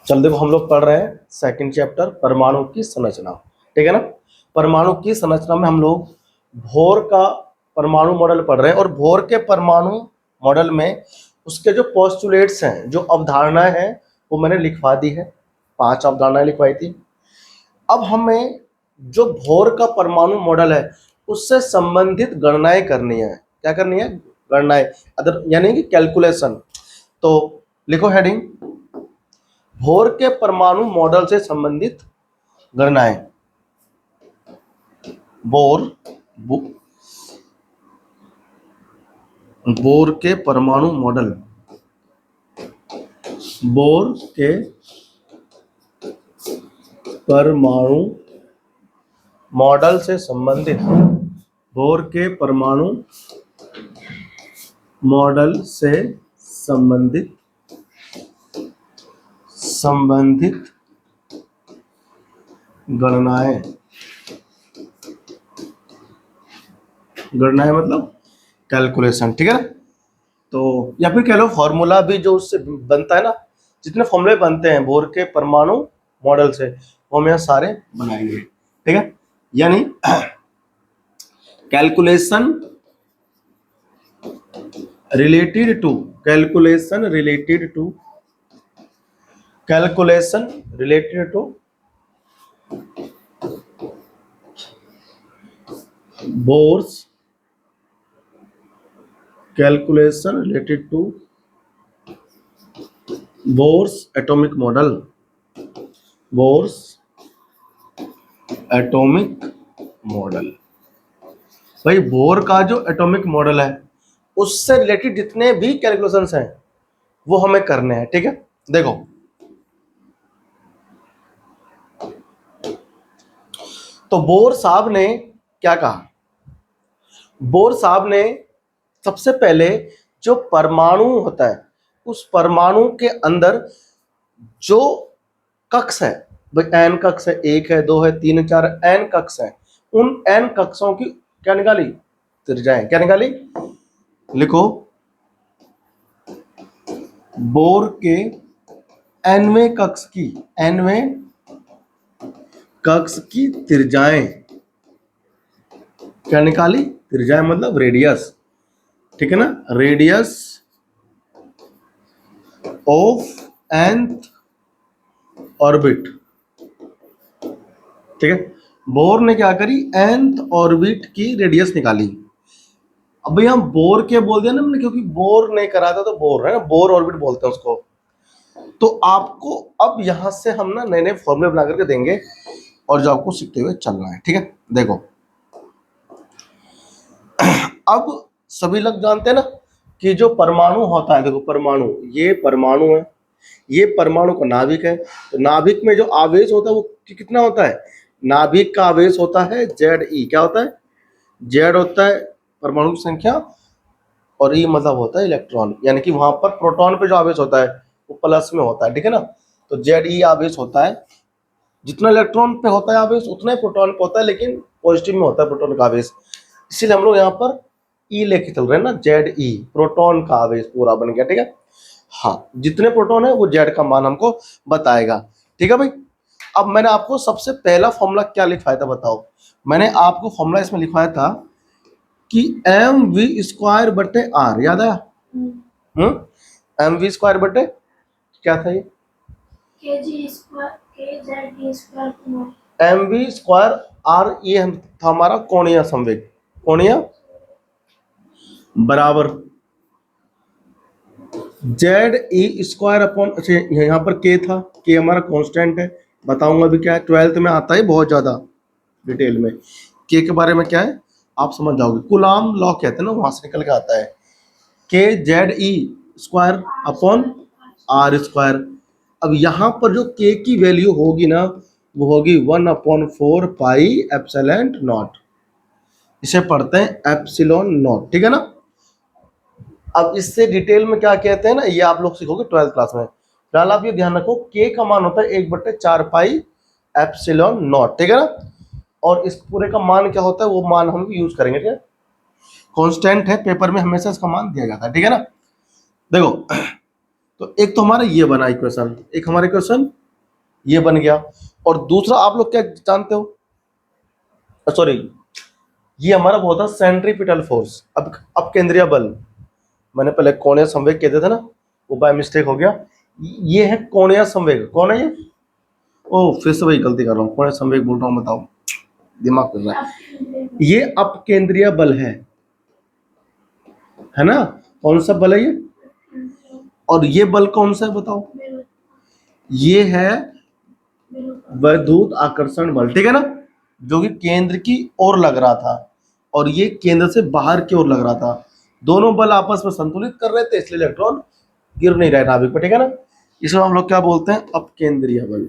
चल देखो, हम लोग पढ़ रहे हैं सेकंड चैप्टर परमाणु की संरचना। ठीक है ना। परमाणु की संरचना में हम लोग बोहर का परमाणु मॉडल पढ़ रहे हैं, और बोहर के परमाणु मॉडल में उसके जो पोस्टुलेट्स हैं, जो अवधारणाएं हैं, वो मैंने लिखवा दी है। 5 अवधारणाएं लिखवाई थी। अब हमें जो बोहर का परमाणु मॉडल है उससे संबंधित गणनाएं करनी है। क्या करनी है? गणनाएं, अदर यानी कि कैलकुलेशन। तो लिखो हेडिंग, बोहर के परमाणु मॉडल से संबंधित गणनाएं। बोहर के परमाणु मॉडल, बोहर के परमाणु मॉडल से संबंधित, बोहर के परमाणु मॉडल से संबंधित गणनाएं मतलब कैलकुलेशन। ठीक है ना। तो या फिर कह लो फॉर्मूला भी जो उससे बनता है ना, जितने फॉर्मूले बनते हैं बोहर के परमाणु मॉडल से, वो हम यहाँ सारे बनाएंगे। ठीक है। यानी calculation related to Bohr's Bohr's atomic model. भाई बोहर का जो एटॉमिक मॉडल है उससे रिलेटेड जितने भी कैलकुलेशंस हैं वो हमें करने हैं। ठीक है। देखो, तो बोहर साहब ने क्या कहा? बोहर साहब ने सबसे पहले जो परमाणु होता है उस परमाणु के अंदर जो कक्ष है, एन कक्ष है, 1 है, 2 है, 3 है, 4 है, एन कक्ष है, उन एन कक्षों की क्या निकाली? त्रिज्याएं। क्या निकाली? लिखो, बोहर के एनवें कक्ष की त्रिज्याएं क्या निकाली? त्रिज्याएं मतलब रेडियस। ठीक है ना। Radius of nth orbit. ठीक है। बोहर ने क्या करी? nth ऑर्बिट की रेडियस निकाली। अब भाई हम बोहर के बोल दिया ना हमने, क्योंकि बोहर ने करा था तो बोहर है ना, बोहर ऑर्बिट बोलते हैं उसको। तो आपको अब यहां से हम ना नए नए फॉर्मूले बना करके देंगे और जो आपको सीखते हुए चलना है। ठीक है। देखो, अब सभी लोग जानते हैं ना कि जो परमाणु होता है, देखो परमाणु, ये परमाणु है, ये परमाणु का नाभिक है। तो नाभिक में जो आवेश होता है वो कितना होता है? नाभिक का आवेश होता है Ze। क्या होता है? Z होता है परमाणु की संख्या, और E मतलब होता है इलेक्ट्रॉन, यानी कि वहां पर प्रोटॉन पे जो आवेश होता है वो प्लस में होता है। ठीक है ना। तो Ze आवेश होता है, जितना इलेक्ट्रॉन पे होता है आवेश उतना ही प्रोटॉन पे होता है, लेकिन पॉजिटिव में होता है प्रोटॉन का आवेश। इसीलिए हम लोग यहाँ पर E लेके चल रहे हैं ना, Ze, प्रोटॉन का आवेश पूरा बन गया। ठीक है। हाँ, जितने प्रोटॉन है वो Z का मान हमको बताएगा। ठीक है भाई। अब मैंने आपको सबसे पहला फॉर्मूला क्या लिखवाया था बताओ? मैंने आपको फॉर्मूला इसमें लिखवाया था कि mv² बटे r। याद आया? mv² बटे क्या था ये? mv² r, ये था हमारा कोणीय संवेग। कोणीय बराबर Ze² अपॉन, अच्छा यहाँ पर k था, k हमारा कांस्टेंट है। बताऊंगा अभी क्या है, 12th में आता है बहुत ज्यादा डिटेल में। k के बारे में क्या है आप समझ जाओगे, कूलाम लॉ कहते हैं ना, वहां से निकल के आता है। kZe² upon r²। अब यहाँ पर जो k की वैल्यू होगी ना, वो होगी 1/4 पाई एप्सिलॉन नॉट। इसे पढ़ते हैं एप्सिलॉन नॉट। ठीक है ना। अब इससे डिटेल में क्या कहते हैं ना, ये आप लोग सीखोगे 12th क्लास में। फिलहाल आप ये ध्यान रखो, k का मान होता है 1/4 पाई एप्सिलॉन नॉट। ठीक है ना। और इस पूरे का मान क्या होता है वो मान हम यूज करेंगे। ठीक है। कांस्टेंट है, पेपर में हमेशा इसका मान दिया जाता है। ठीक है ना। देखो, तो एक तो हमारा ये बना इक्वेशन, एक हमारा इक्वेशन ये बन गया, और दूसरा आप लोग क्या जानते हो, सॉरी, ये हमारा वो था सेंट्रीपिटल फोर्स। अब केंद्रीय बल, मैंने पहले कोणीय संवेग कहते थे ना, वो बाय मिस्टेक हो गया, ये है कोणीय संवेग। कौन है ये? ओ फिर से वही गलती कर रहा हूँ, कोणीय संवेग बोल रहा हूँ, बताओ, दिमाग कर रहा है। ये अपकेंद्रीय बल है ना? कौन सा बल है ये? और ये बल कौन सा है बताओ? ये है वैद्युत आकर्षण बल, ठीक है ना, जो कि केंद्र की ओर लग रहा था, और ये केंद्र से बाहर की ओर लग रहा था। दोनों बल आपस में संतुलित कर रहे थे, इसलिए इलेक्ट्रॉन गिर नहीं रहे नाभिक पर, ठीक है ना। इसको हम लोग क्या बोलते हैं? अपकेंद्रीय बल।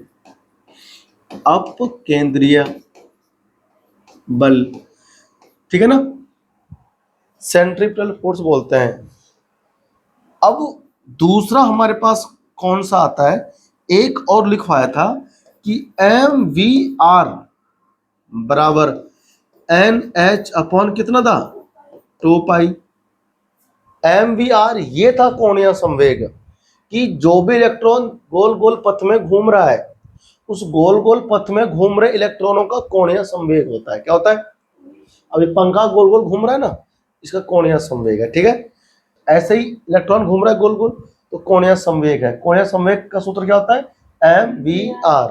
अपकेंद्रीय बल, ठीक है ना, सेंट्रीपिटल फोर्स बोलते हैं। अब दूसरा हमारे पास कौन सा आता है? एक और लिखवाया था कि एम वी आर बराबर एन एच अपॉन कितना था? 2 पाई। एम वी आर ये था कोणीय संवेग, कि जो भी इलेक्ट्रॉन गोल गोल पथ में घूम रहा है, उस गोल गोल पथ में घूम रहे इलेक्ट्रॉनों का कोणीय संवेग होता है। क्या होता है? अभी पंखा गोल गोल घूम रहा है ना, इसका कोणीय संवेग है, ठीक है। ऐसे ही इलेक्ट्रॉन घूम रहा है गोल गोल, तो कोणीय संवेग है। कोणीय संवेग का सूत्र क्या होता है? M V R.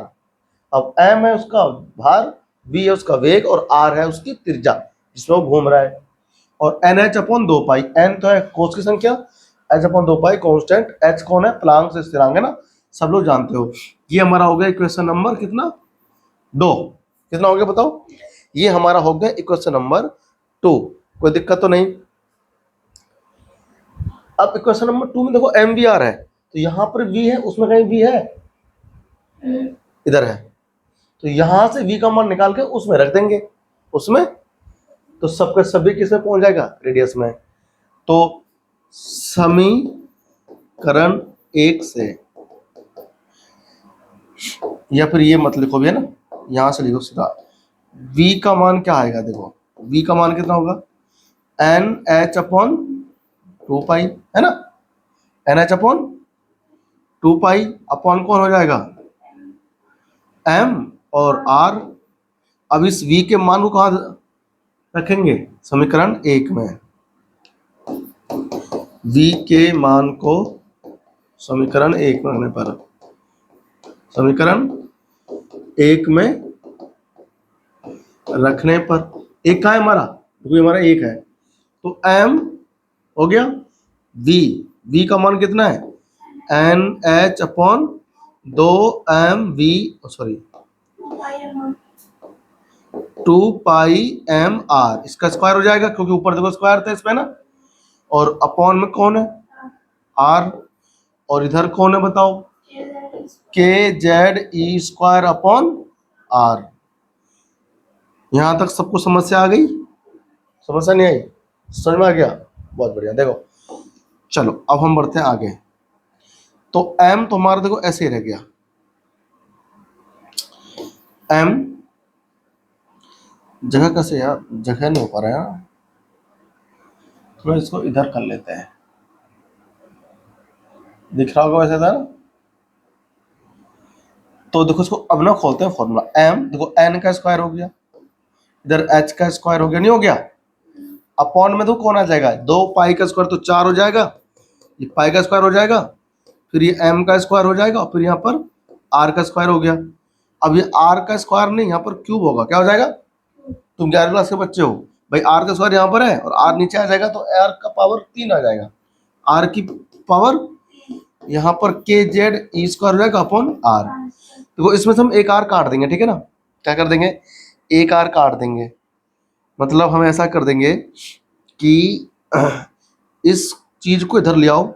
अब एम है उसका भार, वी है उसका वेग, और आर है उसकी त्रिज्या जिसमें वो घूम रहा है। और एन एच अपॉन 2 पाई, एन तो है कोश की संख्या, एच अपॉन 2 पाई कांस्टेंट, एच कौन है? प्लांक से स्थिरांक है ना, सब लोग जानते हो। ये हमारा हो गया इक्वेशन नंबर कितना? 2। कितना हो गया बताओ? ये हमारा हो गया इक्वेशन नंबर 2। कोई दिक्कत तो नहीं? अब इक्वेशन नंबर 2 में देखो एम वी आर है, तो यहां पर वी है, उसमें कहीं वी है? इधर है, तो यहां से वी का मान निकाल के उसमें रख देंगे, उसमें, तो सबके सभी किसमें पहुंच जाएगा? रेडियस में। तो समीकरण 1 से, या फिर ये मत लिखो भी है ना, यहां से लिखो सीधा, v का मान क्या आएगा? देखो v का मान कितना होगा? एन एच अपॉन 2 पाई, है ना, एन एच अपॉन 2 पाई, अपॉन कौन हो जाएगा? m और r। अब इस v के मान को कहां रखेंगे? समीकरण 1 में। v के मान को समीकरण 1 में रखने पर, समीकरण 1 में रखने पर, एक कहाँ है हमारा? क्योंकि हमारा 1 है, तो m हो गया v का मान कितना है? N H upon 2 M V, sorry 2 pi M R, इसका स्क्वायर हो जाएगा क्योंकि ऊपर देखो स्क्वायर था इसमें ना, और अपॉन में कौन है? आर, और इधर कौन है बताओ? K Z E square upon R. यहां तक सबको समस्या आ गई? समस्या नहीं आई? समझ में आ गया? बहुत बढ़िया। देखो चलो अब हम बढ़ते हैं आगे। तो m तो हमारा देखो ऐसे ही रह गया, m जगह कैसे यार, जगह नहीं हो पा रहा है, थोड़ा इसको इधर कर लेते हैं, दिख रहा होगा वैसे था ना। तो देखो इसको अब ना खोलते हैं फॉर्मूला। m देखो n का स्क्वायर हो गया, इधर h का स्क्वायर हो गया, नहीं हो गया? अपॉन में तो कौन आ जाएगा? 2 पाई का स्क्वायर तो 4 हो जाएगा, ये पाई का स्क्वायर हो जाएगा, फिर ये m का स्क्वायर हो जाएगा, और फिर यहाँ पर r का स्क्वायर हो गया। अब ये r का स्क्वायर नहीं, यहाँ पर क्यूब होगा, क्या हो जाएगा? तुम 11वीं क्लास के बच्चे हो भाई, r का स्क्वायर यहाँ पर है और r नीचे आ जाएगा, तो r का पावर 3 आ जाएगा, r की पावर यहाँ पर के जेड ई स्क्वायर हो जाएगा अपॉन r। देखो इसमें से हम एक r काट देंगे, ठीक है ना। क्या कर देंगे? एक r काट देंगे, मतलब हम ऐसा कर देंगे कि इस चीज को इधर ले आओ,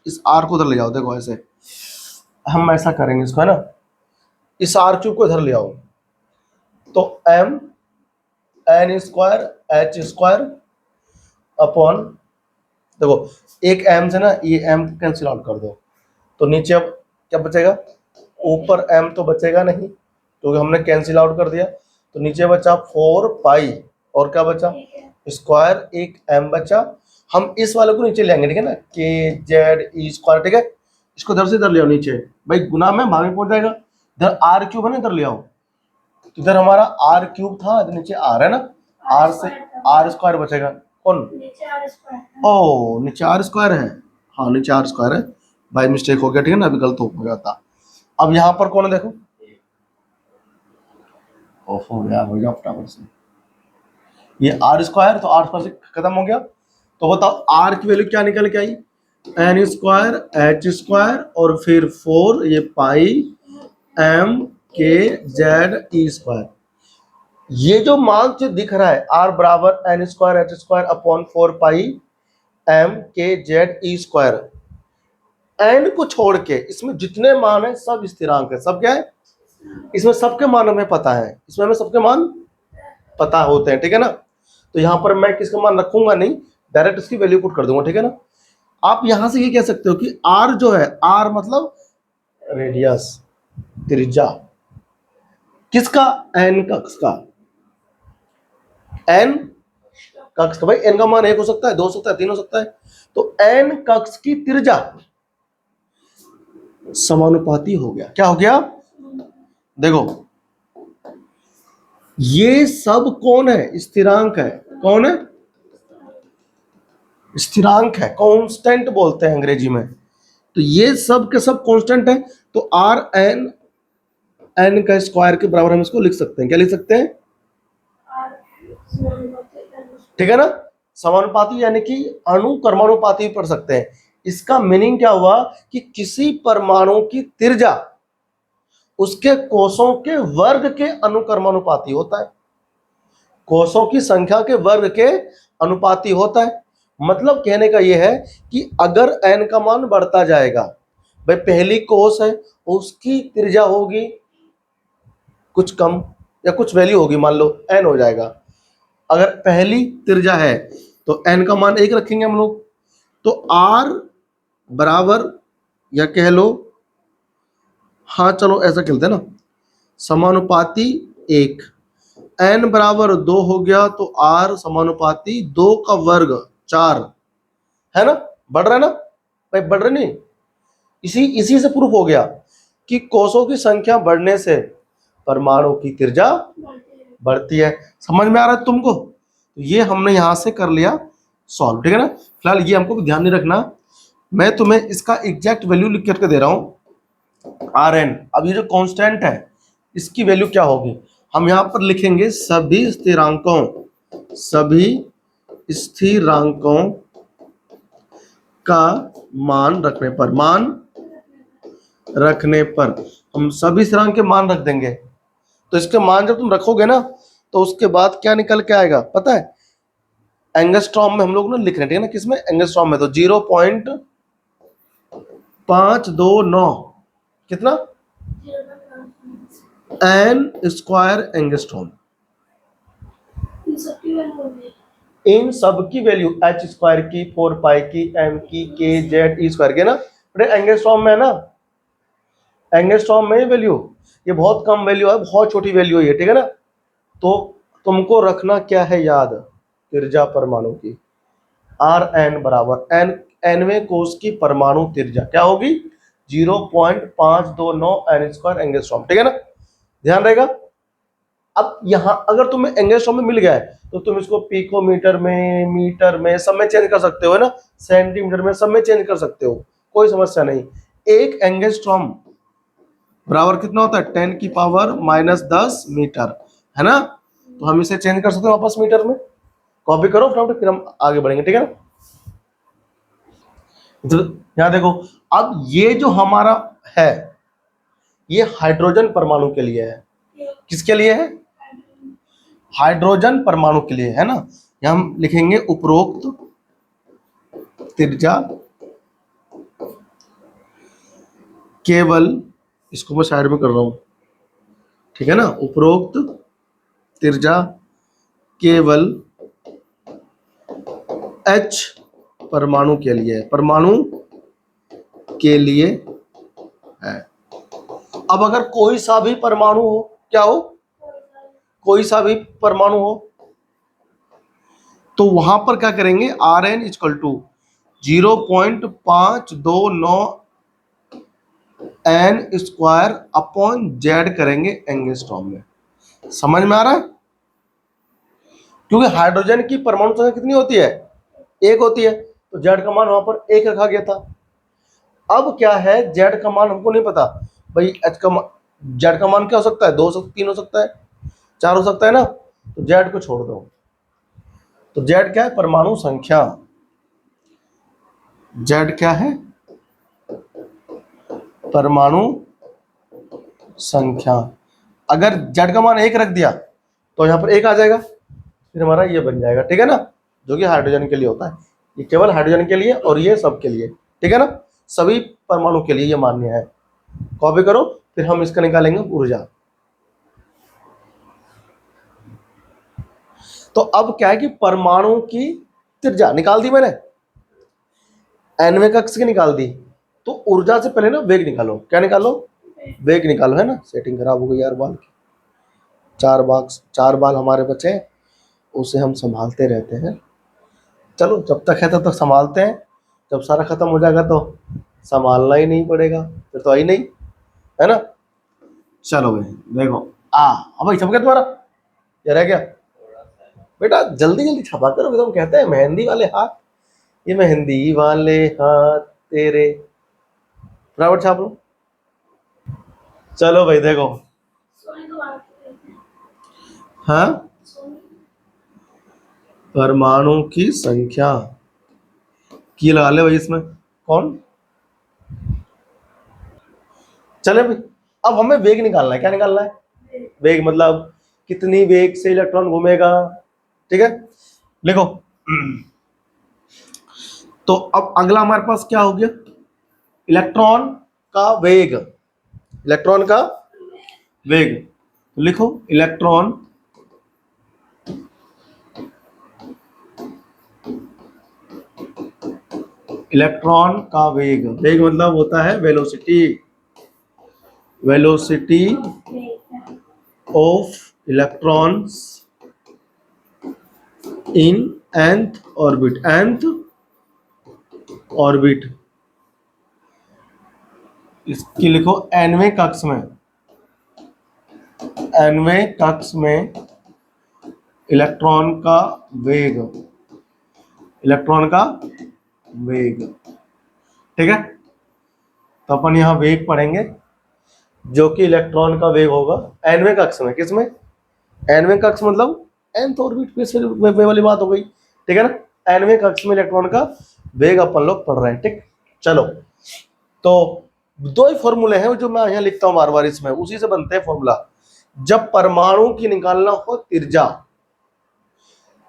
इस r को इधर ले जाओ। देखो ऐसे हम ऐसा करेंगे इसको, है ना, इस r क्यूब को इधर ले आओ, तो m N square H square upon, देखो एक m से ना ये m कैंसिल आउट कर दो, तो नीचे अब क्या बचेगा? ऊपर m तो बचेगा नहीं क्योंकि हमने कैंसिल आउट कर दिया, तो नीचे बचा 4 पाई, और क्या बचा? स्क्वायर, एक m बचा। हम इस वाले को नीचे लेंगे, ठीक है ना, के जेड ई स्क्वायर, ठीक है। इसको इधर से इधर ले आओ नीचे, भाई गुना में भाग में पहुंच जाएगा। इधर आर क्यूब है ना, इधर ले आओ, तो इधर हमारा आर क्यूब था, इधर नीचे आर है ना, आर से आर स्क्वायर बचेगा। कौन? ओ नीचे आर स्क्वायर है, हाँ नीचे आर स्क्वायर है, बाय मिस्टेक हो गया, ठीक है ना, अभी गलत हो गया था। अब यहाँ पर कौन है देखो, हो गया, हो गया फटाफट से, ये आर स्क्वायर, तो आर स्क्वायर से खत्म हो गया। तो बताओ आर की वैल्यू क्या निकल के आई, एन स्क्वायर एच स्क्वायर और फिर 4 ये pi M K Z E square. ये जो मान जो दिख रहा है आर बराबर N square H square upon 4 pi M K Z E square, N को छोड़ के इसमें जितने मान है सब स्थिरांक है। सब क्या है? इसमें सबके मान हमें पता है, इसमें हमें सबके मान पता होते हैं, ठीक है ना। तो यहां पर मैं किसका मान रखूंगा नहीं, डायरेक्ट इसकी वैल्यू पुट कर दूंगा, ठीक है ना। आप यहां से ये कह सकते हो कि आर जो है, आर मतलब रेडियस, त्रिज्या, किसका? एन कक्ष का, एन कक्ष का। भाई एन का मान 1 हो सकता है, 2 हो सकता है, 3 हो सकता है, तो एन कक्ष की त्रिज्या समानुपाती हो गया। क्या हो गया? देखो ये सब कौन है? स्थिरांक है। कौन है? स्थिरांक है, कांस्टेंट बोलते हैं अंग्रेजी में। तो ये सब के सब कांस्टेंट है, तो आर एन, एन का स्क्वायर के बराबर हम इसको लिख सकते हैं। क्या लिख सकते हैं? ठीक है ना, समानुपाती यानी कि अनुक्रमानुपाती पढ़ सकते हैं। इसका मीनिंग क्या हुआ कि किसी परमाणु की त्रिज्या उसके कोषों के वर्ग के अनुक्रमानुपाती होता है, कोषों की संख्या के वर्ग के अनुपाती होता है। मतलब कहने का यह है कि अगर n का मान बढ़ता जाएगा, भाई पहली कोष है उसकी त्रिज्या होगी कुछ कम या कुछ वैल्यू होगी, मान लो n हो जाएगा। अगर पहली त्रिज्या है तो n का मान 1 रखेंगे हम लोग, तो r बराबर, या कह लो, हाँ चलो ऐसा कहते हैं ना, समानुपाती 1, n बराबर 2 हो गया तो r समानुपाती 2 का वर्ग 4 है ना। बढ़ रहा है ना भाई, बढ़ रहा नहीं, इसी से प्रूफ हो गया कि कोषों की संख्या बढ़ने से परमाणु की त्रिज्या बढ़ती है। समझ में आ रहा है तुमको? तो ये हमने यहां से कर लिया सॉल्व, ठीक है ना। फिलहाल ये हमको ध्यान नहीं रखना, मैं तुम्हें इसका एग्जैक्ट वैल्यू लिख करके दे रहा हूं, आर एन। अब ये जो कांस्टेंट है इसकी वैल्यू क्या होगी, हम यहां पर लिखेंगे सभी स्थिरांकों, सभी स्थिरांकों का मान रखने पर, मान रखने पर हम सभी स्थिरांक के मान रख देंगे। तो इसके मान जब तुम रखोगे ना तो उसके बाद क्या निकल के आएगा पता है? एंगस्ट्रॉम में हम लोग ना लिख रहे हैं, ठीक है ना, किसमें? एंगस्ट्रॉम में। तो 0.529 कितना? N square angstrom. इन सब की वैल्यू एच स्क्वायर की, 4 पाई की, एम की, के जेड ई स्क्वायर के ना, एंगस्ट्रॉम में है ना, एंगस्ट्रॉम में वैल्यू, ये बहुत कम वैल्यू है, बहुत छोटी वैल्यू है ये, ठीक है ना। तो तुमको रखना क्या है याद, त्रिज्या परमाणु की, आर एन बराबर एन, एनवें कोष की परमाणु त्रिज्या क्या होगी? 0.529 एन स्क्वायर एंगस्ट्रॉम, ठीक है ना, ध्यान रहेगा। अब यहां अगर तुम्हें एंगस्ट्रॉम में मिल गया है तो तुम इसको पिकोमीटर में, मीटर में, सब में चेंज कर सकते हो, है ना, सेंटीमीटर में, सब में चेंज कर सकते हो, कोई समस्या नहीं। एक एंगस्ट्रॉम बराबर कितना होता है? 10 की पावर -10 मीटर, है ना। तो हम इसे चेंज कर सकते हैं वापस मीटर में। कॉपी करो फटाफट, फिर हम आगे बढ़ेंगे, ठीक है ना। तो यहां देखो, अब ये जो हमारा है ये हाइड्रोजन परमाणु के लिए है। किसके लिए है? हाइड्रोजन परमाणु के लिए, है ना। यहां हम लिखेंगे उपरोक्त त्रिज्या केवल, इसको मैं साइड में कर रहा हूं, ठीक है ना, उपरोक्त त्रिज्या केवल H परमाणु के लिए, परमाणु के लिए है। अब अगर कोई सा भी परमाणु हो, क्या हो? कोई सा भी परमाणु हो तो वहां पर क्या करेंगे? R N equal to 0.529 N square upon Z करेंगे एंगस्ट्रॉम में। समझ में आ रहा है? क्योंकि हाइड्रोजन की परमाणु संख्या कितनी होती है? एक होती है, तो जेड का मान वहां पर एक रखा गया था। अब क्या है, जेड का मान हमको नहीं पता भाई, एच का जेड का मान क्या हो सकता है? 2 हो सकता, 3 हो सकता है, 4 हो सकता है ना, तो जेड को छोड़ दो। तो जेड क्या है? परमाणु संख्या। जेड क्या है? परमाणु संख्या। अगर जेड का मान एक रख दिया तो यहाँ पर एक आ जाएगा, फिर हमारा ये बन जाएगा, ठीक है ना, जो कि हाइड्रोजन के लिए होता है। ये केवल हाइड्रोजन के लिए और ये सब के लिए, ठीक है ना, सभी परमाणु के लिए ये मान्य है। कॉपी करो, फिर हम इसका निकालेंगे ऊर्जा। तो अब क्या है कि परमाणु की त्रिज्या निकाल दी मैंने, nवें कक्ष की निकाल दी, तो ऊर्जा से पहले ना वेग निकालो। क्या निकालो? वेग निकालो, है ना। सेटिंग खराब हो गई यार बाल की। 4 बाल हमारे बचे हैं, उसे हम संभालते रहते हैं। चलो जब तक है तब तक संभालते हैं, जब सारा खत्म हो जाएगा तो संभालना ही नहीं पड़ेगा, फिर तो आई नहीं, है ना। चलो भाई देखो, अब भाई छप गया तुम्हारा, ये रह गया बेटा, जल्दी जल्दी छपा करो, एकदम कहते हैं मेहंदी वाले हाथ, ये मेहंदी वाले हाथ तेरे, फटाफट छाप लो। चलो भाई देखो, हाँ, परमाणु की संख्या की लगा ले भाई इसमें, कौन? चले भाई, अब हमें वेग निकालना है। क्या निकालना है? वेग मतलब कितनी वेग से इलेक्ट्रॉन घूमेगा, ठीक है। लिखो। तो अब अगला हमारे पास क्या हो गया? इलेक्ट्रॉन का वेग, इलेक्ट्रॉन का वेग। तो लिखो इलेक्ट्रॉन इलेक्ट्रॉन का वेग, वेग मतलब होता है velocity, velocity of electrons in nth orbit, nth orbit. इसकी लिखो nवें कक्ष में, nवें कक्ष में इलेक्ट्रॉन का वेग, इलेक्ट्रॉन का वेग, ठीक है। तो अपन यहां वेग पढ़ेंगे, जो कि इलेक्ट्रॉन का वेग होगा nवें कक्ष में। किसमें? nवें कक्ष मतलब nth ऑर्बिट पे, फिर वे वाली बात हो गई, ठीक है ना। nवें कक्ष में इलेक्ट्रॉन का वेग अपन लोग पढ़ रहे हैं, ठीक। चलो, तो दो ही फॉर्मूले हैं जो मैं यहाँ लिखता हूं बार बार, इसमें उसी से बनते हैं फॉर्मूला। जब परमाणु की निकालना हो त्रिज्या,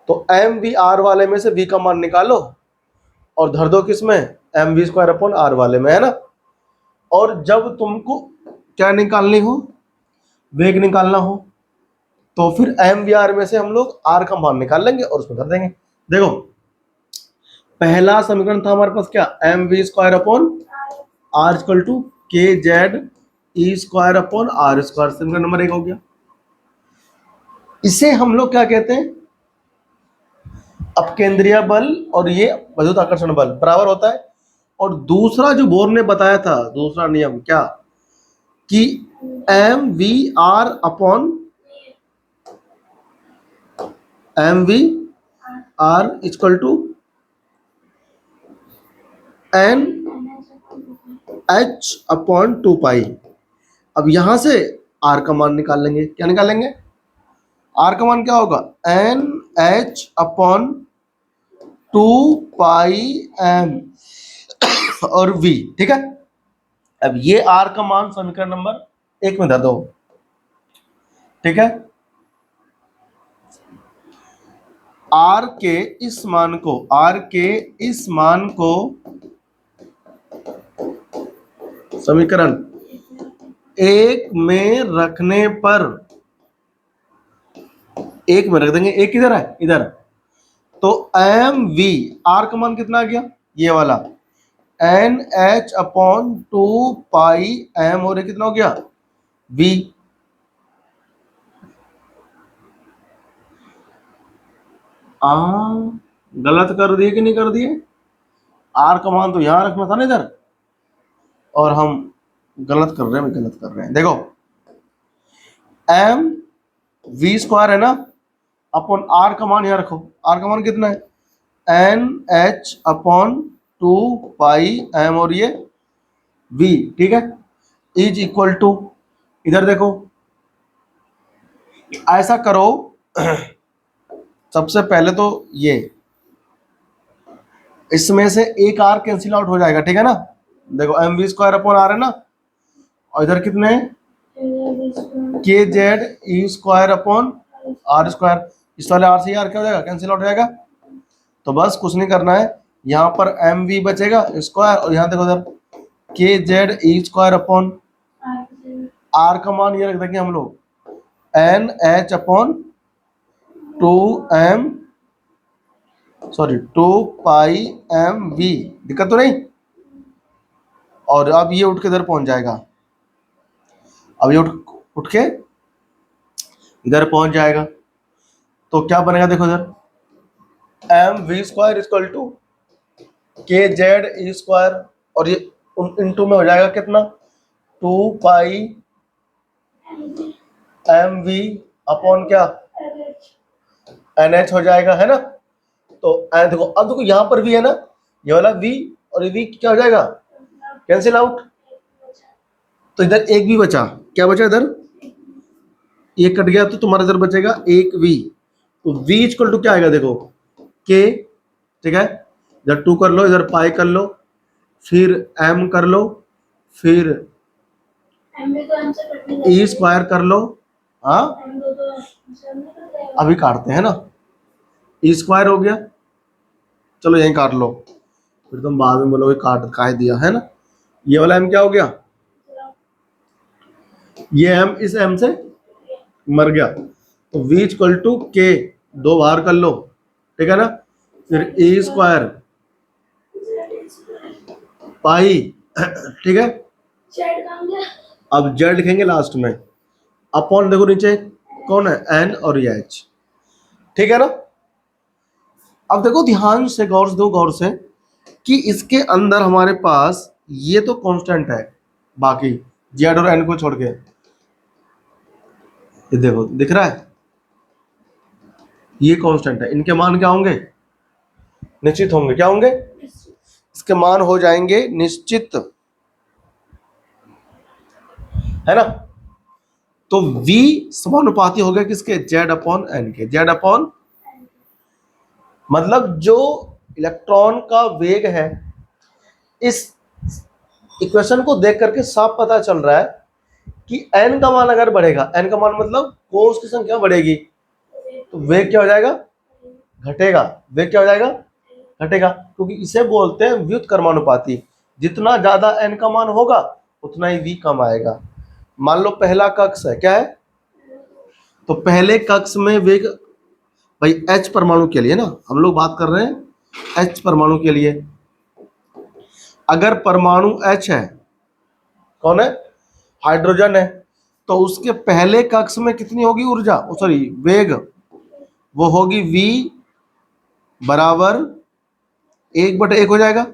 तो एम वी आर वाले में से वी का मान निकालो और धर दो किसमें? M V square upon R वाले में, है ना। और जब तुमको क्या निकालनी हो? वेग निकालना हो, तो फिर एम वी आर में से हम लोग आर का मान निकाल लेंगे और उसमें धर देंगे। देखो, पहला समीकरण था हमारे पास क्या? M V square upon R equal to के Z E square upon R square, समीकरण नंबर 1 हो गया। इसे हम लोग क्या कहते हैं? अपकेंद्रीय बल और ये विद्युत आकर्षण बल बराबर होता है। और दूसरा जो बोर ने बताया था, दूसरा नियम क्या, कि M V R upon M V R equal to N H upon 2 pi. अब यहां से आर का मान निकाल लेंगे। क्या निकालेंगे? आर का मान क्या होगा? N H upon 2 pi M और वी, ठीक है। अब ये आर का मान समीकरण नंबर 1 में धर दो, ठीक है। आर के इस मान को, आर के इस मान को समीकरण 1 में रखने पर, 1 में रख देंगे। 1 किधर है? इधर। तो एम वी, आर का मान कितना आ गया? ये वाला N H upon 2 pi M, और ये कितना हो गया? वी। गलत कर दिए कि नहीं कर दिए? आर का मान तो यहां रखना था ना, इधर, और हम गलत कर रहे हैं, गलत कर रहे हैं। देखो एम वी स्क्वायर है ना, अपॉन आर का मान यहाँ रखो। आर का मान कितना है, N H upon 2 pi M और ये वी, ठीक है, इज इक्वल टू, इधर देखो ऐसा करो सबसे पहले तो ये इसमें से एक आर कैंसिल आउट हो जाएगा, ठीक है ना। देखो M V square upon R है ना, और इधर कितने K Z E square upon R square, इस वाले आर से आर क्या हो जाएगा, कैंसिल आउट हो जाएगा। तो बस कुछ नहीं करना है, यहाँ पर एम वी बचेगा स्क्वायर, और यहाँ देखो इधर K Z E square upon R का मान ये रख देंगे हम लोग N H upon 2 pi M V, दिक्कत तो नहीं। और अब ये उठ के इधर पहुंच जाएगा, अब ये उठ के इधर पहुंच जाएगा, तो क्या बनेगा देखो इधर M V square equal to के जेड ई स्क्वायर, और ये इनटू में हो जाएगा कितना 2 पाई एम वी अपॉन क्या एन एच हो जाएगा, है ना। तो देखो अब देखो यहाँ पर भी है ना, ये वाला वी और ये वी क्या हो जाएगा, कैंसिल आउट। तो इधर एक भी बचा, क्या बचा इधर, ये कट गया, तो तुम्हारा इधर बचेगा एक वी। तो वी इक्वल टू क्या आएगा देखो के, ठीक है, इधर 2 कर लो, इधर पाई कर लो, फिर एम कर लो, फिर ई स्क्वायर कर लो, हाँ अभी काटते हैं ना, ई स्क्वायर हो गया, चलो यहीं काट लो, फिर तुम बाद में बोलोगे काट दिया, है ना। ये वाला एम क्या हो गया, ये एम इस एम से मर गया, तो v इक्वल टू के, 2 बाहर कर लो, ठीक है ना, फिर ए स्क्वायर पाई, ठीक है, अब जेड लिखेंगे लास्ट में, अपॉन देखो नीचे कौन है एन और ये एच, ठीक है ना। अब देखो ध्यान से गौर से दो, गौर से कि इसके अंदर हमारे पास ये तो कांस्टेंट है, बाकी जेड और एन को छोड़ के, ये देखो दिख रहा है, ये कांस्टेंट है, इनके मान क्या होंगे, निश्चित होंगे, क्या होंगे, इसके मान हो जाएंगे निश्चित, है ना। तो v समानुपाती हो गया किसके, z अपॉन n के, z अपॉन, मतलब जो इलेक्ट्रॉन का वेग है, इस इक्वेशन को देख करके साफ पता चल रहा है कि n का मान अगर बढ़ेगा, n का मान मतलब कोस की संख्या बढ़ेगी, तो वेग क्या हो जाएगा, घटेगा, वेग क्या हो जाएगा, घटेगा, क्योंकि इसे बोलते हैं व्युत्क्रमानुपाती, जितना ज्यादा n का मान होगा उतना ही v कम आएगा। मान लो पहला कक्ष है, क्या है, तो पहले कक्ष में वेग, भाई H परमाणु के लिए ना हम लोग बात कर रहे हैं, H परमाणु के लिए, अगर परमाणु H है, कौन है, हाइड्रोजन है, तो उसके पहले कक्ष में कितनी होगी ऊर्जा, सॉरी वेग, वो होगी v बराबर 1/1 हो जाएगा।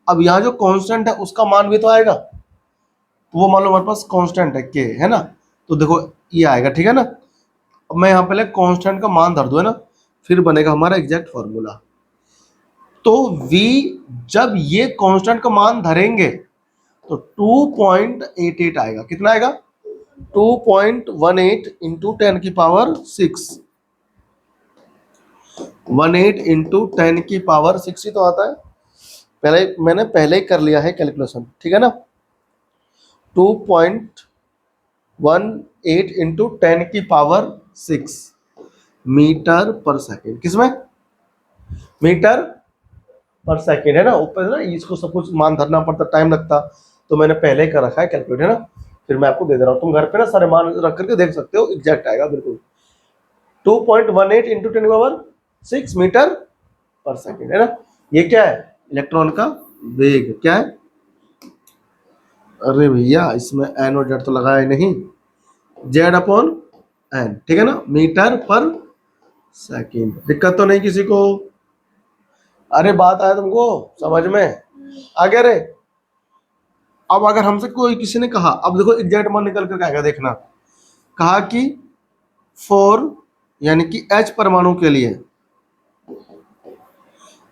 अब यहाँ जो कांस्टेंट है उसका मान भी तो आएगा, तो वो मान लो हमारे पास कांस्टेंट है के, है ना, तो देखो ये आएगा, ठीक है ना। अब मैं यहाँ पहले कांस्टेंट का मान धर दूं, है ना, फिर बनेगा हमारा एग्जैक्ट फॉर्मूला। तो v जब ये कांस्टेंट का मान धरेंगे तो 2.88 आएगा, कितना आएगा, 2.18 इंटू 10 की पावर 6, 18 इंटू 10 की पावर 6 ही तो आता है, मैंने पहले ही कर लिया है कैलकुलेशन, ठीक है ना। 2.18 इंटू 10 की पावर 6 मीटर पर सेकेंड, किसमें, मीटर पर सेकेंड, है ना। ऊपर ना इसको सब कुछ मान धरना पड़ता, टाइम लगता, तो मैंने पहले ही कर रखा है कैलकुलेट, है ना, फिर मैं आपको दे दे रहा हूँ, तुम घर पे ना सारे मान रख करके देख सकते हो, एग्जैक्ट आएगा बिल्कुल। 2.18 इंटू 10 पावर 6 मीटर पर सेकेंड, है ना। ये क्या है, इलेक्ट्रॉन का वेग, क्या है, अरे भैया इसमें एन और जेड तो लगाया ही नहीं, जेड अपॉन एन, ठीक है ना, मीटर पर सेकेंड। दिक्कत तो नहीं किसी को, अरे बात आया तुमको समझ में आ गया रे, अब अगर हमसे कोई किसी ने कहा, अब देखो एग्जैक्ट मान निकल कर आएगा, देखना, कहा कि 4 यानी कि H परमाणु के लिए,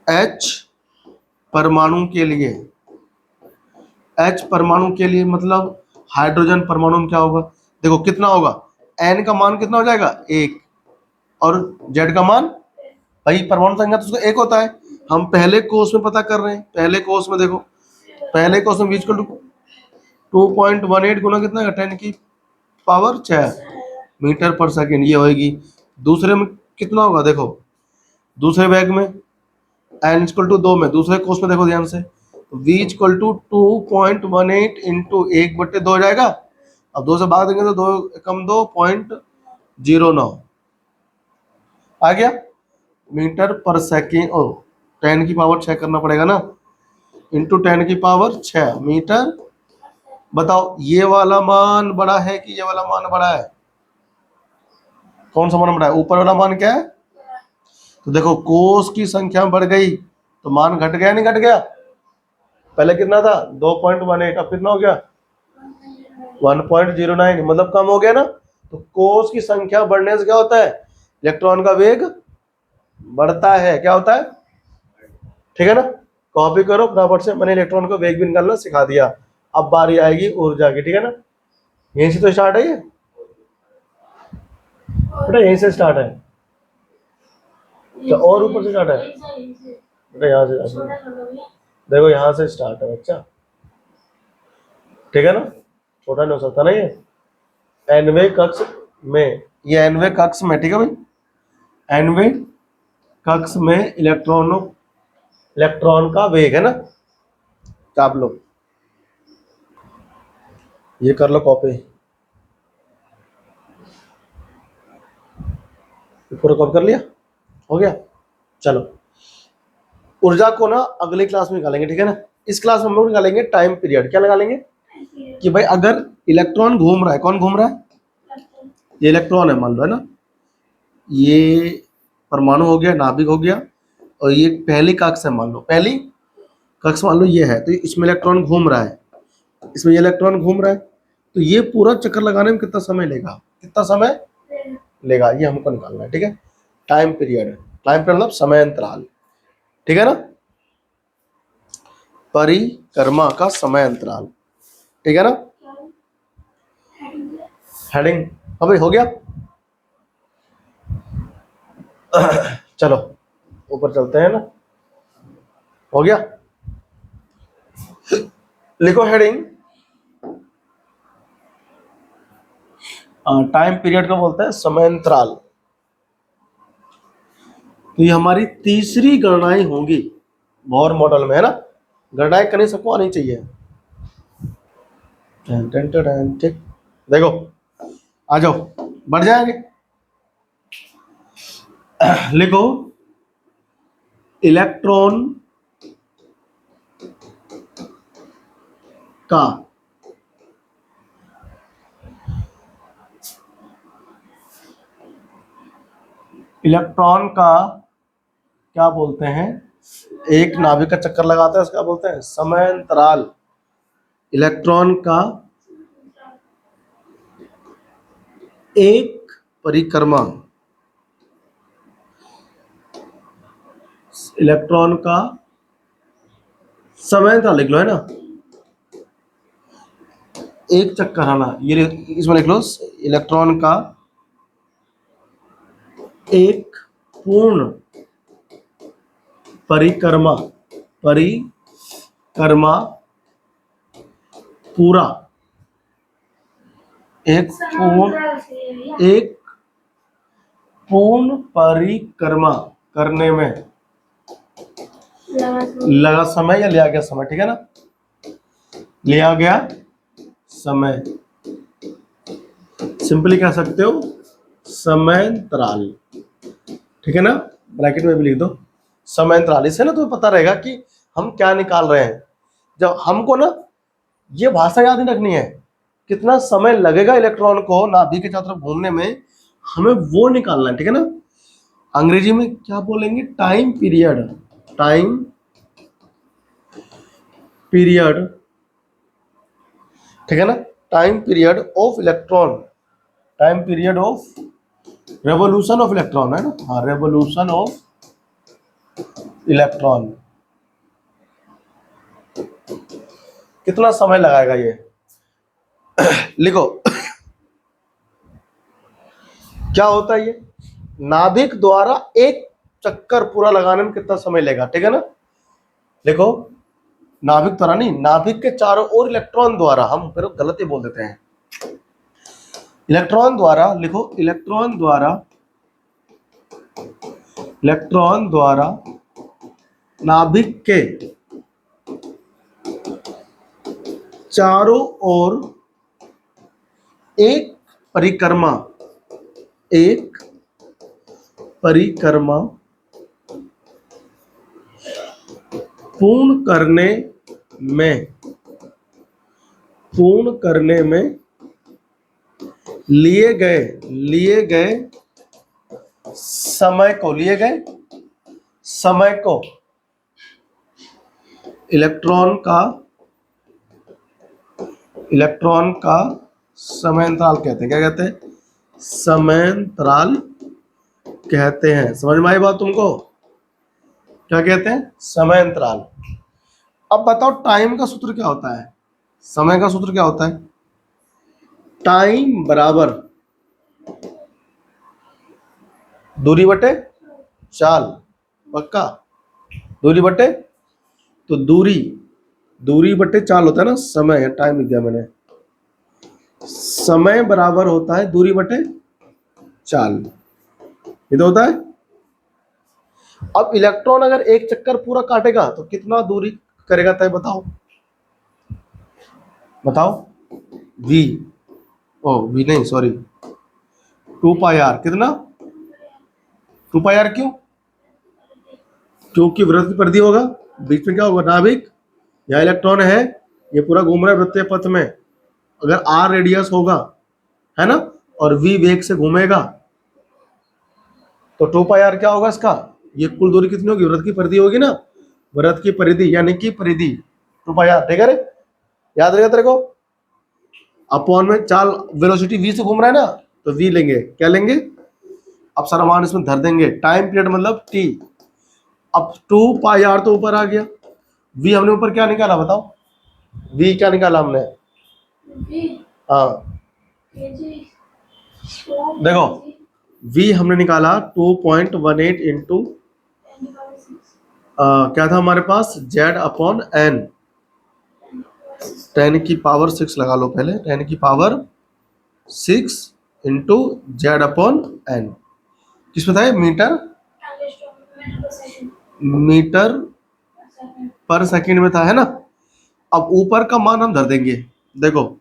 H परमाणु के लिए, H परमाणु के लिए मतलब हाइड्रोजन परमाणु में क्या होगा, देखो कितना होगा, N का मान कितना हो जाएगा 1 और Z का मान, भाई परमाणु संख्या तो उसका 1 होता है, हम पहले कोर्स में पता कर रहे हैं, पहले कोर्स में देखो, पहले कोर्स में इक्वल टू 2.18 गुना कितना है 10 की पावर 6 मीटर पर सेकेंड, ये होगी। दूसरे में कितना होगा, देखो दूसरे बैग में n इक्वल टू 2 में, दूसरे कोर्स में देखो ध्यान से, v इक्वल टू 2.18 इंटू 1/2 हो जाएगा। अब 2 से भाग देंगे तो 2 कम 2.09 आ गया मीटर पर सेकेंड। ओ 10 की पावर 6 करना पड़ेगा ना, इंटू 10 की पावर 6 मीटर। बताओ ये वाला मान बड़ा है कि ये वाला मान बड़ा है, कौन सा मान बड़ा है, ऊपर वाला मान क्या है, तो देखो कोस की संख्या बढ़ गई तो मान घट गया नहीं घट गया, पहले कितना था 2.18, अब कितना हो गया 1.09, मतलब कम हो गया ना। तो कोस की संख्या बढ़ने से क्या होता है, इलेक्ट्रॉन का वेग बढ़ता है, क्या होता है, ठीक है ना। कॉपी करो फटाफट से, मैंने इलेक्ट्रॉन का वेग भी निकालना सिखा दिया। अब बारी आएगी ऊर्जा की, ठीक है ना, यहीं से तो स्टार्ट है ये बेटा, यहीं से स्टार्ट है क्या, और ऊपर से स्टार्ट है बेटा, यहाँ से देखो, यहाँ से स्टार्ट है बच्चा, ठीक है ना, छोटा नहीं हो सकता ना ये, एनवे कक्ष में, ये एनवे कक्ष में, ठीक है भाई, एनवे कक्ष में इलेक्ट्रॉन का वेग है ना, आप लो ये कर लो कॉपी, पूरा कॉपी कर लिया, हो गया। चलो ऊर्जा को ना अगली क्लास में निकालेंगे, ठीक है ना। इस क्लास में हम लोग निकालेंगे टाइम पीरियड, क्या निकालेंगे कि भाई अगर इलेक्ट्रॉन घूम रहा है, कौन घूम रहा है, ये इलेक्ट्रॉन है मान लो, है ना, ये परमाणु हो गया, नाभिक हो गया, और ये पहली कक्ष है मान लो, पहली कक्ष मान लो ये है, तो इसमें इलेक्ट्रॉन घूम रहा है, इसमें ये इलेक्ट्रॉन घूम रहा है, तो ये पूरा चक्कर लगाने में कितना समय लेगा, कितना समय लेगा, ये हमको निकालना है, ठीक है। टाइम पीरियड, टाइम पीरियड मतलब समय अंतराल, ठीक है ना, परिक्रमा का समय अंतराल, ठीक है ना। हेडिंग अभी हो गया। चलो ऊपर चलते हैं ना, हो गया, लिखो हेडिंग, टाइम पीरियड का बोलते हैं समय अंतराल। तो ये हमारी तीसरी गणनाएं होंगी बोर मॉडल में, है ना, गणनाएं करनी सबको आनी चाहिए। ठीक, देखो आ जाओ, बढ़ जाएंगे, लिखो इलेक्ट्रॉन का क्या बोलते हैं, एक नाभिक का चक्कर लगाता है उसका बोलते हैं समय अंतराल। इलेक्ट्रॉन का एक परिक्रमा, इलेक्ट्रॉन का समय अंतराल लिख लो, है ना, एक चक्कर आना, ये इसमें लिख लो इलेक्ट्रॉन का एक पूर्ण परिक्रमा, पूरा, एक पूर्ण परिक्रमा करने में लगा समय या लिया गया समय, ठीक है ना, लिया गया समय, सिंपली कह सकते हो समय अंतराल, ठीक है ना, ब्रैकेट में भी लिख दो समय अंतराल, इससे ना तुम्हें पता रहेगा कि हम क्या निकाल रहे हैं। जब हमको ना ये भाषा याद नहीं रखनी है, कितना समय लगेगा इलेक्ट्रॉन को नाभिक के चारों तरफ घूमने में, हमें वो निकालना है, ठीक है ना। अंग्रेजी में क्या बोलेंगे, टाइम पीरियड ठीक है ना, time period of electron, time period of revolution of electron है ना, हाँ रेवोल्यूशन ऑफ इलेक्ट्रॉन, कितना समय लगाएगा ये लिखो। क्या होता है ये, नाभिक द्वारा एक चक्कर पूरा लगाने में कितना समय लेगा, ठीक है ना, देखो नाभिक द्वारा नहीं, नाभिक के चारों ओर इलेक्ट्रॉन द्वारा, हम फिर गलत ही बोल देते हैं, इलेक्ट्रॉन द्वारा लिखो, इलेक्ट्रॉन द्वारा, इलेक्ट्रॉन द्वारा नाभिक के चारों ओर एक परिक्रमा, एक परिक्रमा पूर्ण करने में लिए गए समय को इलेक्ट्रॉन का समयांतराल कहते हैं। क्या कहते हैं, समयांतराल कहते हैं। समझ में आई बात तुमको, क्या कहते हैं, समयांतराल। अब बताओ टाइम का सूत्र क्या होता है, समय का सूत्र क्या होता है, टाइम बराबर दूरी बटे चाल, पक्का, दूरी बटे, तो दूरी बटे चाल होता है ना, समय है, टाइम लिख दिया मैंने, समय बराबर होता है दूरी बटे चाल, ये तो होता है। अब इलेक्ट्रॉन अगर एक चक्कर पूरा काटेगा तो कितना दूरी करेगा तय, बताओ v, वी नहीं सॉरी 2πr, कितना 2πr, क्यों, क्योंकि वृत्त की परिधि होगा, बीच में क्या होगा, नाभिक, यह इलेक्ट्रॉन है, ये पूरा घूम रहा है वृत्तीय पथ में, अगर r रेडियस होगा है ना, और v वेग से घूमेगा तो 2πr क्या होगा इसका, ये कुल दूरी कितनी होगी, वृत्त की परिधि होगी ना, वृत्त की परिधि यानी कि परिधि 2πr, ठीक है रे, याद रहेगा तेरे को, अपॉन में चाल वेलोसिटी v से घूम रहा है ना, तो v लेंगे, क्या लेंगे, अब सारा मान इसमें धर देंगे, टाइम पीरियड मतलब t, अब 2πr तो ऊपर आ गया, v हमने ऊपर क्या निकाला बताओ, v क्या निकाला हमने, हाँ देखो v हमने निकाला 2.18 इंटू क्या था हमारे पास, z अपॉन n, 10 की पावर 6 लगा लो पहले, 10 की power 6 into z upon n, किस में था, मीटर पर सेकंड में था, है ना। अब ऊपर का मान हम धर देंगे, देखो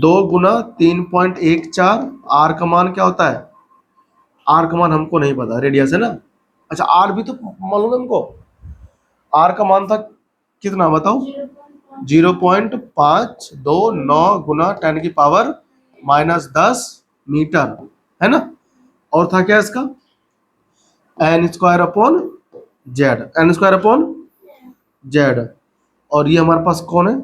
2 गुना 3.14, आर का मान क्या होता है, आर का मान हमको नहीं पता, रेडियस है ना, अच्छा आर भी तो मालूम है हमको, आर का मान था कितना बताओ, 0.529 गुना 10 की पावर -10 मीटर, है ना, और था क्या इसका n स्क्वायर अपॉन जेड, और ये हमारे पास कौन है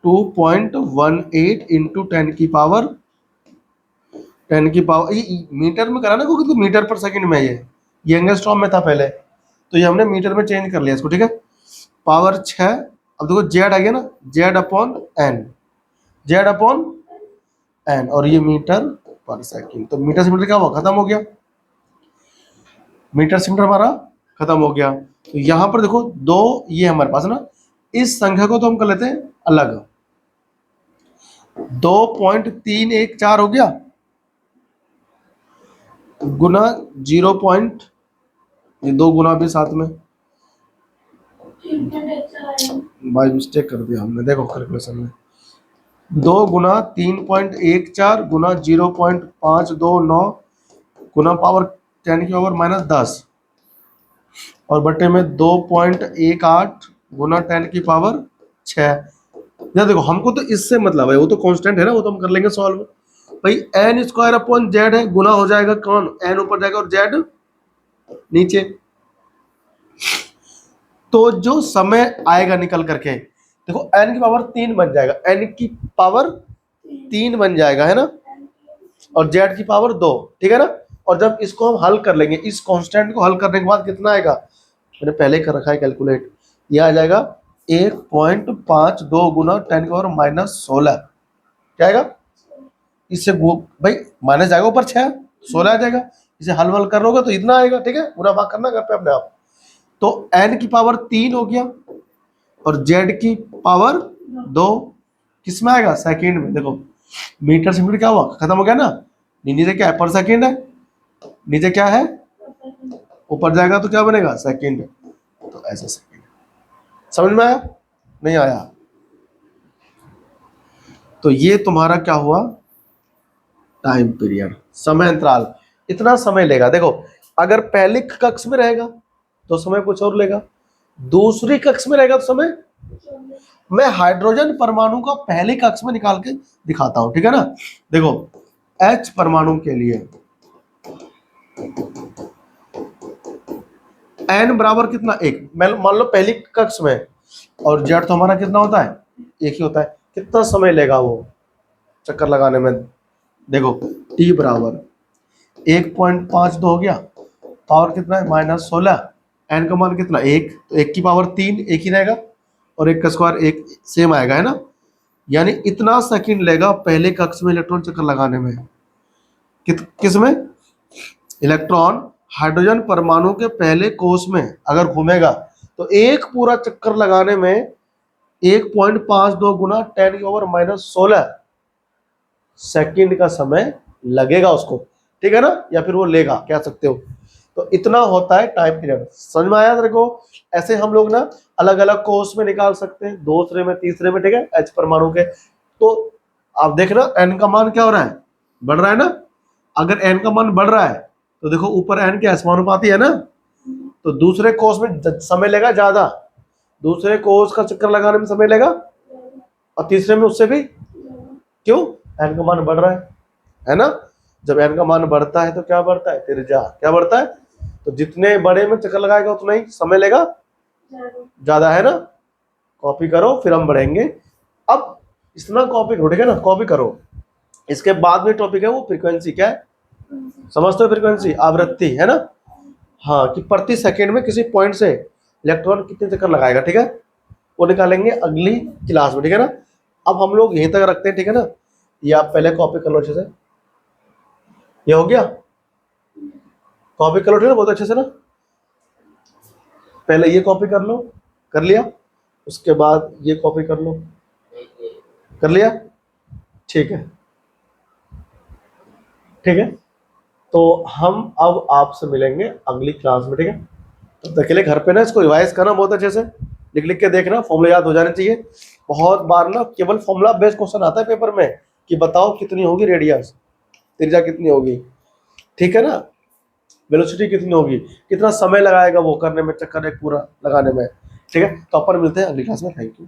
2.18 इंटू 10 की पावर ये मीटर में करा ना, क्योंकि मीटर पर सेकंड में ये एंगस्ट्रॉम में था पहले, तो ये हमने मीटर में चेंज कर लिया इसको, ठीक है, पावर 6, अब देखो जेड आ गया ना, जेड अपॉन एन, और ये मीटर पर सेकंड, तो मीटर से मीटर क्या हुआ, खत्म हो गया, मीटर से मीटर हमारा खत्म हो गया। तो यहां पर देखो 2 ये हमारे पास ना, इस संख्या को तो हम कर लेते हैं अलग, 2.314 हो गया गुना 0. ये 2 गुना भी साथ में, बाय मिस्टेक कर दिया हमने, देखो कैलकुलेशन में 2 गुना 3.14 गुना 0.529 गुना पावर 10 की पावर -10 और बटे में 2.18 गुना 10 की पावर 6। यार देखो हमको तो इससे मतलब है, वो तो कांस्टेंट है ना, वो तो हम कर लेंगे सॉल्व भाई, n स्क्वायर अपॉन जेड है, गुना हो जाएगा कौन, n ऊपर जाएगा और जेड नीचे, तो जो समय आएगा निकल करके देखो n की पावर 3 बन जाएगा, n की पावर 3 बन जाएगा, है ना, और z की पावर 2, ठीक है ना। और जब इसको हम हल कर लेंगे, इस कांस्टेंट को हल करने के बाद कितना आएगा, मैंने पहले कर रखा है कैलकुलेट, ये आ जाएगा 1.52 गुना 10 की पावर -16, क्या आएगा, इससे भाई माइनस जाएगा ऊपर 6, 16 आ जाएगा, इसे हल वल कर लोगे तो इतना आएगा, ठीक है, पूरा भाग करना घर पे अपने आप। तो n की पावर 3 हो गया और z की पावर 2 किस में आएगा, सेकंड में। देखो मीटर से मीटर क्या हुआ, खत्म हो गया ना, नीचे क्या है, पर सेकंड है, नीचे क्या है, ऊपर जाएगा तो क्या बनेगा, सेकंड, तो ऐसा सेकंड। समझ में आया, नहीं आया, तो ये तुम्हारा क्या हुआ, टाइम पीरियड, समय अंतराल, इतना समय लेगा। देखो अगर पहली कक्ष में रहेगा तो समय कुछ और लेगा, दूसरी कक्ष में रहेगा तो समय, मैं हाइड्रोजन परमाणु का पहली कक्ष में निकाल के दिखाता हूं, ठीक है ना। देखो H परमाणु के लिए n बराबर कितना, 1, मान लो पहली कक्ष में, और Z तो हमारा कितना होता है, 1 ही होता है, कितना समय लेगा वो चक्कर लगाने में। देखो T बराबर 1.52 हो गया, पावर कितना है -16, n का मान कितना 1, तो 1 की पावर 3, 1 ही रहेगा, और 1 का स्क्वायर 1 सेम आएगा, है ना। यानी इतना सेकंड लेगा पहले कक्ष में इलेक्ट्रॉन चक्कर लगाने में। किस में, इलेक्ट्रॉन हाइड्रोजन परमाणु के पहले कोष में अगर घूमेगा तो एक पूरा चक्कर लगाने में 1.52 गुना 10 की पावर -16 सेकंड का समय लगेगा उसको, ठीक है ना, या फिर वो लेगा, कह सकते हो। तो इतना होता है टाइम पीरियड। समझ में आया तेरे को। ऐसे हम लोग ना अलग अलग कोर्स में निकाल सकते हैं, दूसरे में, तीसरे में, ठीक है, एच परमाणु के। तो आप देखना एन का मान क्या हो रहा है, बढ़ रहा है ना। अगर एन का मान बढ़ रहा है तो देखो ऊपर एन के समानुपाती है ना, तो दूसरे कोर्स में समय लेगा ज्यादा, दूसरे कोर्स का चक्कर लगाने में समय लेगा, और तीसरे में उससे भी, क्यों, एन का मान बढ़ रहा है ना। जब एन का मान बढ़ता है तो क्या बढ़ता है, त्रिज्या क्या बढ़ता है, तो जितने बड़े में चक्कर लगाएगा उतना ही समय लेगा ज्यादा, है ना। कॉपी करो फिर हम बढ़ेंगे। अब इतना कॉपी करो, ठीक है ना, कॉपी करो। इसके बाद में टॉपिक है वो फ्रीक्वेंसी, क्या है, समझते हो, फ्रीक्वेंसी, आवृत्ति, है ना। हाँ, कि प्रति सेकंड में किसी पॉइंट से इलेक्ट्रॉन कितने चक्कर लगाएगा, ठीक है, वो निकालेंगे अगली क्लास में, ठीक है ना। अब हम लोग यहीं तक रखते हैं, ठीक है ना। ये आप पहले कॉपी कर लो अच्छे से, ये हो गया, कॉपी कर लो, ठीक है, बहुत अच्छे से ना। पहले ये कॉपी कर लो, कर लिया, उसके बाद ये कॉपी कर लो, कर लिया, ठीक है, ठीक है। तो हम अब आपसे मिलेंगे अगली क्लास में, ठीक है। तब तक के लिए घर पे ना इसको रिवाइज करना बहुत अच्छे से, लिख लिख के देखना, फॉर्मूला याद हो जाने चाहिए। बहुत बार ना केवल फॉर्मूला बेस्ड क्वेश्चन आता है पेपर में कि बताओ कितनी होगी रेडियस, त्रिज्या कितनी होगी, ठीक है ना, वेलोसिटी कितनी होगी, कितना समय लगाएगा वो करने में, चक्कर एक पूरा लगाने में, ठीक है। तो अपन मिलते हैं अगली क्लास में, थैंक यू।